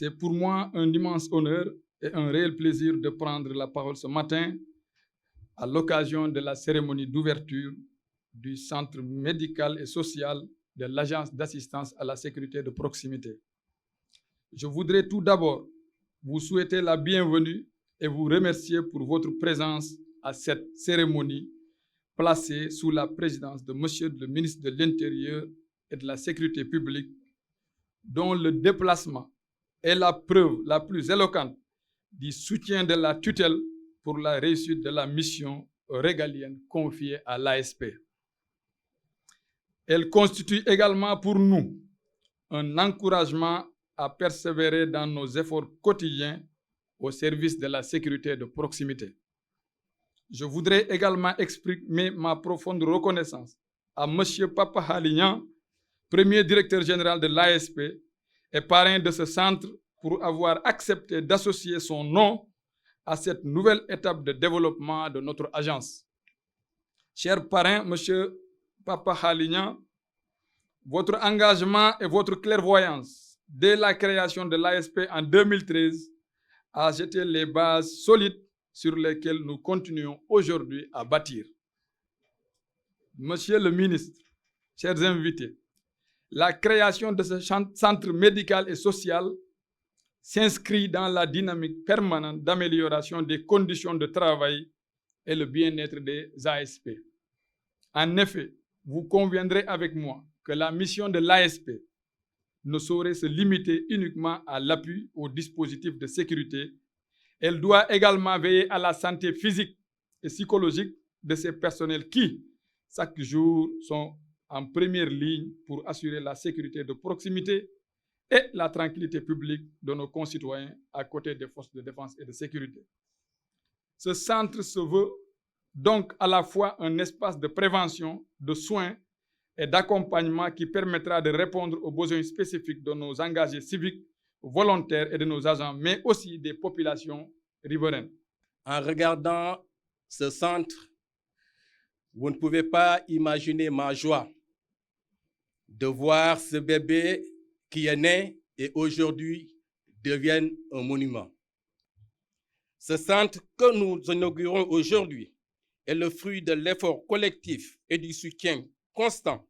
C'est pour moi un immense honneur et un réel plaisir de prendre la parole ce matin à l'occasion de la cérémonie d'ouverture du Centre médical et social de l'Agence d'assistance à la sécurité de proximité. Je voudrais tout d'abord vous souhaiter la bienvenue et vous remercier pour votre présence à cette cérémonie placée sous la présidence de Monsieur le ministre de l'Intérieur et de la Sécurité publique, dont le déplacement est la preuve la plus éloquente du soutien de la tutelle pour la réussite de la mission régalienne confiée à l'ASP. Elle constitue également pour nous un encouragement à persévérer dans nos efforts quotidiens au service de la sécurité de proximité. Je voudrais également exprimer ma profonde reconnaissance à M. Papa Halignan, premier directeur général de l'ASP et parrain de ce centre, pour avoir accepté d'associer son nom à cette nouvelle étape de développement de notre agence. Cher parrain, M. Papa Halignan, votre engagement et votre clairvoyance dès la création de l'ASP en 2013 a jeté les bases solides sur lesquelles nous continuons aujourd'hui à bâtir. Monsieur le ministre, chers invités, la création de ce centre médical et social s'inscrit dans la dynamique permanente d'amélioration des conditions de travail et le bien-être des ASP. En effet, vous conviendrez avec moi que la mission de l'ASP ne saurait se limiter uniquement à l'appui aux dispositifs de sécurité. Elle doit également veiller à la santé physique et psychologique de ces personnels qui, chaque jour, sont en première ligne pour assurer la sécurité de proximité et la tranquillité publique de nos concitoyens à côté des forces de défense et de sécurité. Ce centre se veut donc à la fois un espace de prévention, de soins et d'accompagnement qui permettra de répondre aux besoins spécifiques de nos engagés civiques, volontaires et de nos agents, mais aussi des populations riveraines. En regardant ce centre, vous ne pouvez pas imaginer ma joie de voir ce bébé qui est né et aujourd'hui devient un monument. Ce centre que nous inaugurons aujourd'hui est le fruit de l'effort collectif et du soutien constant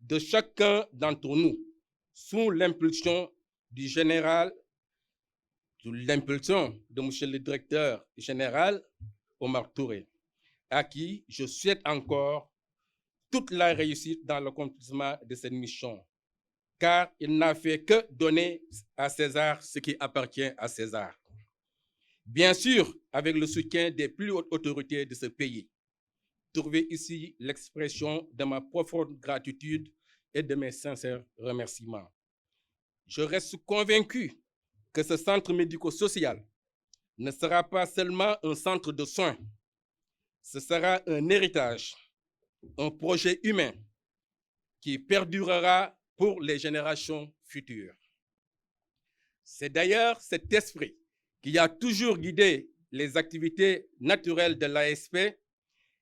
de chacun d'entre nous sous l'impulsion du général, sous l'impulsion de M. le directeur général Omar Touré, à qui je souhaite encore toute la réussite dans l'accomplissement de cette mission, car il n'a fait que donner à César ce qui appartient à César. Bien sûr, avec le soutien des plus hautes autorités de ce pays. Trouvez ici l'expression de ma profonde gratitude et de mes sincères remerciements. Je reste convaincu que ce centre médico-social ne sera pas seulement un centre de soins, ce sera un héritage, un projet humain qui perdurera pour les générations futures. C'est d'ailleurs cet esprit qui a toujours guidé les activités naturelles de l'ASP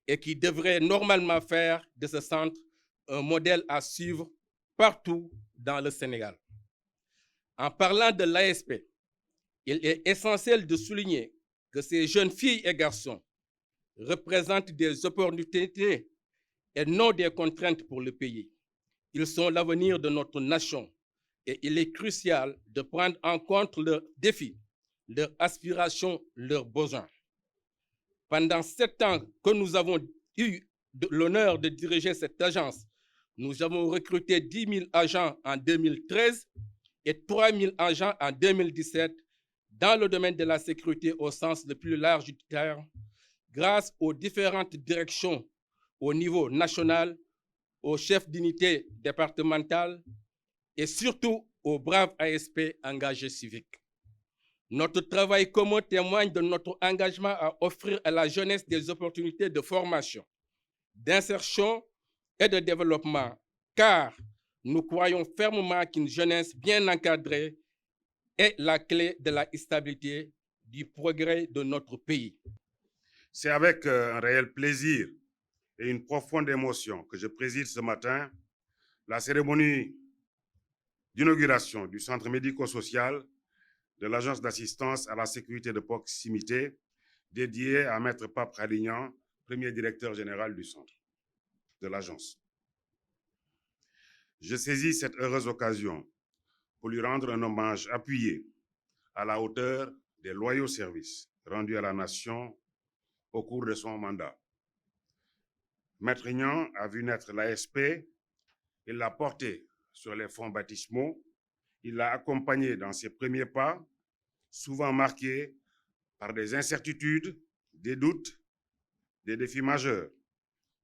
et qui devrait normalement faire de ce centre un modèle à suivre partout dans le Sénégal. En parlant de l'ASP, il est essentiel de souligner que ces jeunes filles et garçons représentent des opportunités et non des contraintes pour le pays. Ils sont l'avenir de notre nation et il est crucial de prendre en compte leurs défis, leurs aspirations, leurs besoins. Pendant 7 ans que nous avons eu l'honneur de diriger cette agence, nous avons recruté 10 000 agents en 2013 et 3 000 agents en 2017 dans le domaine de la sécurité au sens le plus large du terme, grâce aux différentes directions au niveau national, aux chefs d'unité départementale et surtout aux braves ASP engagés civiques. Notre travail commun témoigne de notre engagement à offrir à la jeunesse des opportunités de formation, d'insertion et de développement, car nous croyons fermement qu'une jeunesse bien encadrée est la clé de la stabilité, du progrès de notre pays. C'est avec un réel plaisir et une profonde émotion que je préside ce matin la cérémonie d'inauguration du centre médico-social de l'Agence d'assistance à la sécurité de proximité dédiée à Maître Pape Khalignan, premier directeur général du centre, de l'agence. Je saisis cette heureuse occasion pour lui rendre un hommage appuyé à la hauteur des loyaux services rendus à la nation au cours de son mandat. Maître Khalignan a vu naître l'ASP, il l'a porté sur les fonds baptismaux, il l'a accompagné dans ses premiers pas, souvent marqués par des incertitudes, des doutes, des défis majeurs,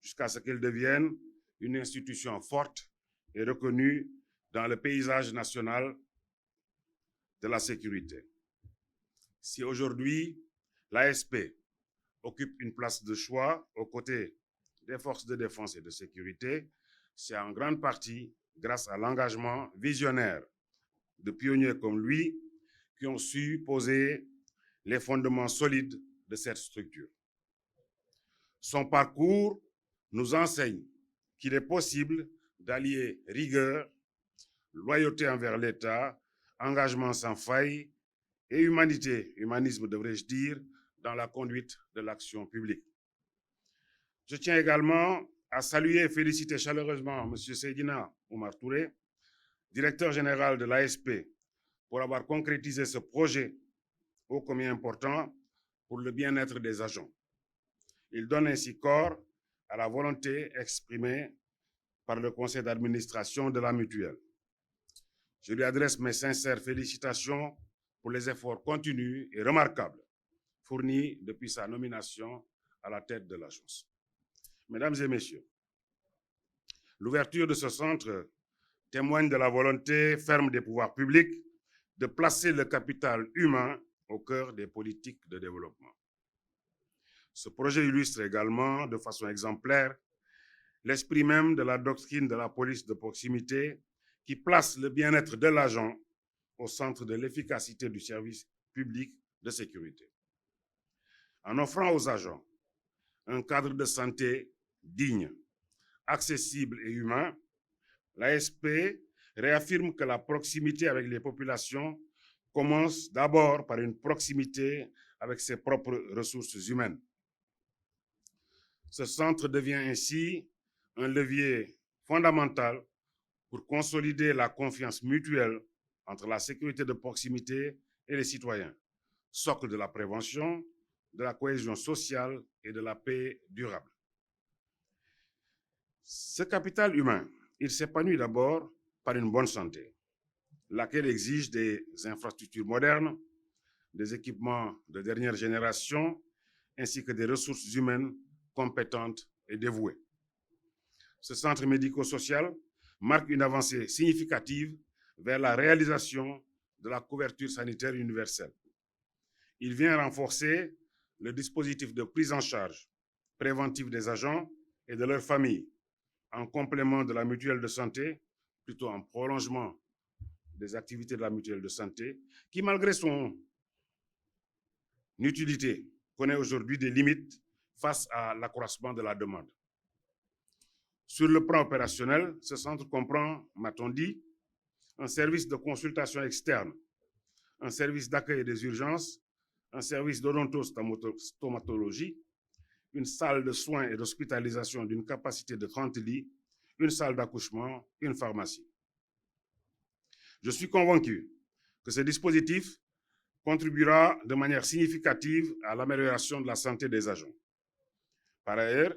jusqu'à ce qu'elle devienne une institution forte et reconnue dans le paysage national de la sécurité. Si aujourd'hui, l'ASP occupe une place de choix aux côtés des forces de défense et de sécurité, c'est en grande partie grâce à l'engagement visionnaire de pionniers comme lui qui ont su poser les fondements solides de cette structure. Son parcours nous enseigne qu'il est possible d'allier rigueur, loyauté envers l'État, engagement sans faille et humanité, humanisme devrais-je dire, dans la conduite de l'action publique. Je tiens également à saluer et féliciter chaleureusement M. Seydina Oumar Touré, directeur général de l'ASP, pour avoir concrétisé ce projet ô combien important pour le bien-être des agents. Il donne ainsi corps à la volonté exprimée par le conseil d'administration de la mutuelle. Je lui adresse mes sincères félicitations pour les efforts continus et remarquables fournis depuis sa nomination à la tête de l'agence. Mesdames et messieurs, l'ouverture de ce centre témoigne de la volonté ferme des pouvoirs publics de placer le capital humain au cœur des politiques de développement. Ce projet illustre également de façon exemplaire l'esprit même de la doctrine de la police de proximité qui place le bien-être de l'agent au centre de l'efficacité du service public de sécurité. En offrant aux agents un cadre de santé digne, accessible et humain, l'ASP réaffirme que la proximité avec les populations commence d'abord par une proximité avec ses propres ressources humaines. Ce centre devient ainsi un levier fondamental pour consolider la confiance mutuelle entre la sécurité de proximité et les citoyens, socle de la prévention, de la cohésion sociale et de la paix durable. Ce capital humain, il s'épanouit d'abord par une bonne santé, laquelle exige des infrastructures modernes, des équipements de dernière génération, ainsi que des ressources humaines compétentes et dévouées. Ce centre médico-social marque une avancée significative vers la réalisation de la couverture sanitaire universelle. Il vient renforcer le dispositif de prise en charge préventive des agents et de leurs familles, en complément de la mutuelle de santé, plutôt en prolongement des activités de la mutuelle de santé, qui, malgré son utilité, connaît aujourd'hui des limites face à l'accroissement de la demande. Sur le plan opérationnel, ce centre comprend, m'a-t-on dit, un service de consultation externe, un service d'accueil des urgences, un service d'odontostomatologie, une salle de soins et d'hospitalisation d'une capacité de 30 lits, une salle d'accouchement, une pharmacie. Je suis convaincu que ce dispositif contribuera de manière significative à l'amélioration de la santé des agents. Par ailleurs,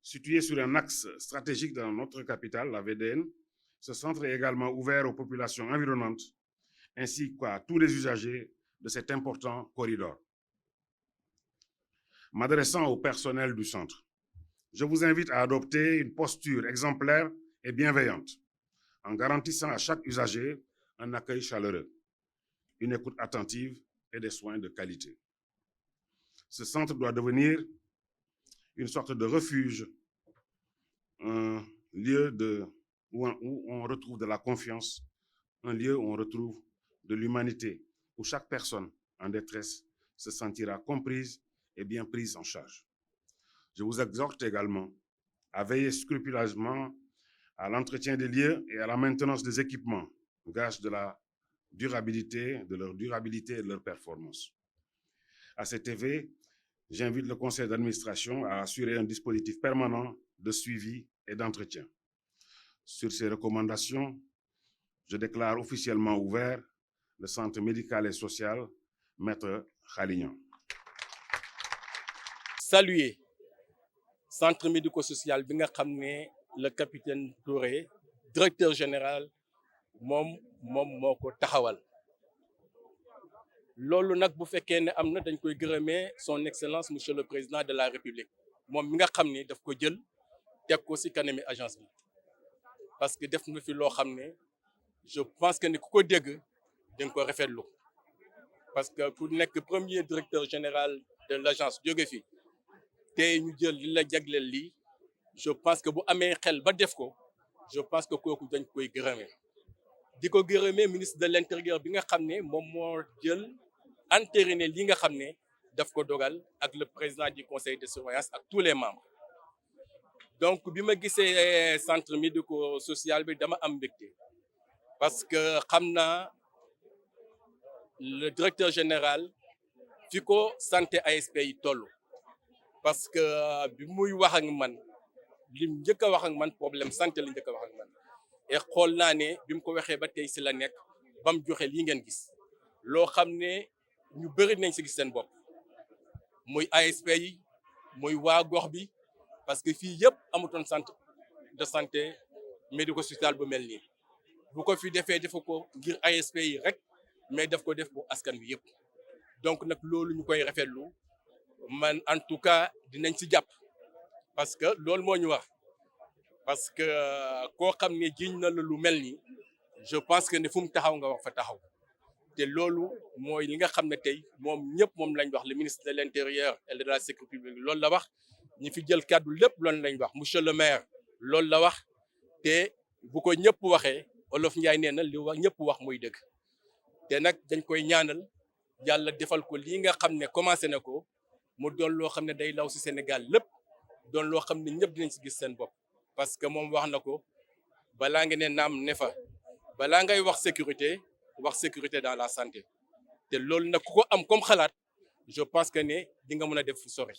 situé sur un axe stratégique dans notre capitale, la VDN, ce centre est également ouvert aux populations environnantes ainsi qu'à tous les usagers de cet important corridor. M'adressant au personnel du centre, je vous invite à adopter une posture exemplaire et bienveillante en garantissant à chaque usager un accueil chaleureux, une écoute attentive et des soins de qualité. Ce centre doit devenir une sorte de refuge, un lieu où on retrouve de la confiance, un lieu où on retrouve de l'humanité, où chaque personne en détresse se sentira comprise et bien prise en charge. Je vous exhorte également à veiller scrupuleusement à l'entretien des lieux et à la maintenance des équipements, gage de la de leur durabilité et de leur performance. À cet effet, j'invite le conseil d'administration à assurer un dispositif permanent de suivi et d'entretien. Sur ces recommandations, je déclare officiellement ouvert le centre médical et social Maître Khalignan. Saluer centre médico-social bi nga xam ne le capitaine Touré directeur général moom moo ko taxawal loolu nag bu fekkee ne am na dañ koy gërëmee son excellence monsieur le président de la république moom mi nga xam ne daf ko jël teg ko ci kanami agence bi parce que def na fi loo xam ne je pense que ni ku ko dégg dañ ko rafetlu parce que ku nekk premier directeur général de l'agence jóge fi te ñu jël li la jagleel lii je pense que bu amee xel ba def ko je pense que kooku dañ koy gërëmee di ko gërëmee ministre de l'intérieur bi nga xam ne moom moo jël entériné li nga xam ne daf ko dogal ak le président du conseil de surveillance ak tous les membres donc bi ma gisee centre médico-social bi dama am mbégte parce que xam naa le directeur général fi ko santé ASP yi toll parce que bi muy wax ak man lim njëkk a wax ak man problème santé la njëkk a wax ak man et xool naa ne bi mu ko waxee ba tey si la nekk ba mu joxe lii ngeen gis loo xam ne ñu bëri nañ si gis seen bopp muy ASP yi muy waa gox bi parce que fii yëpp amutoon centre de santé médico-social bu mel nii bu ko fi defee defu ko ngir ASP yi rek mais daf ko def pour askan bi yëpp donc nag loolu ñu koy rafetlu man en tout cas dinañ ci jàpp parce que loolu moo ñu wax parce que koo xam ne jiñ na la lu mel nii je pense que ne fu mu taxaw nga wax fa taxaw te loolu mooy li nga xam ne tey moom ñëpp moom lañ wax le ministre de l'intérieur et de la sécurité publique loolu la wax ñi fi jël kàddu lépp loolu lañ wax monsieur le maire loolu la wax te bu ko ñëpp waxee Olof Njaay nee na li wax ñëpp wax muy dëgg te nag dañ koy ñaanal yàlla defal ko lii nga xam ne commencé na ko mu doon loo xam ne day law ci Sénégal lépp doon loo xam ne ñëpp dinañ ci gis seen bopp parce que moom wax na ko balaa nga ne naam ne fa balaa ngay wax sécurité dans la santé te loolu nag ku ko am comme xalaat je pense que ne di nga mën a def fu sori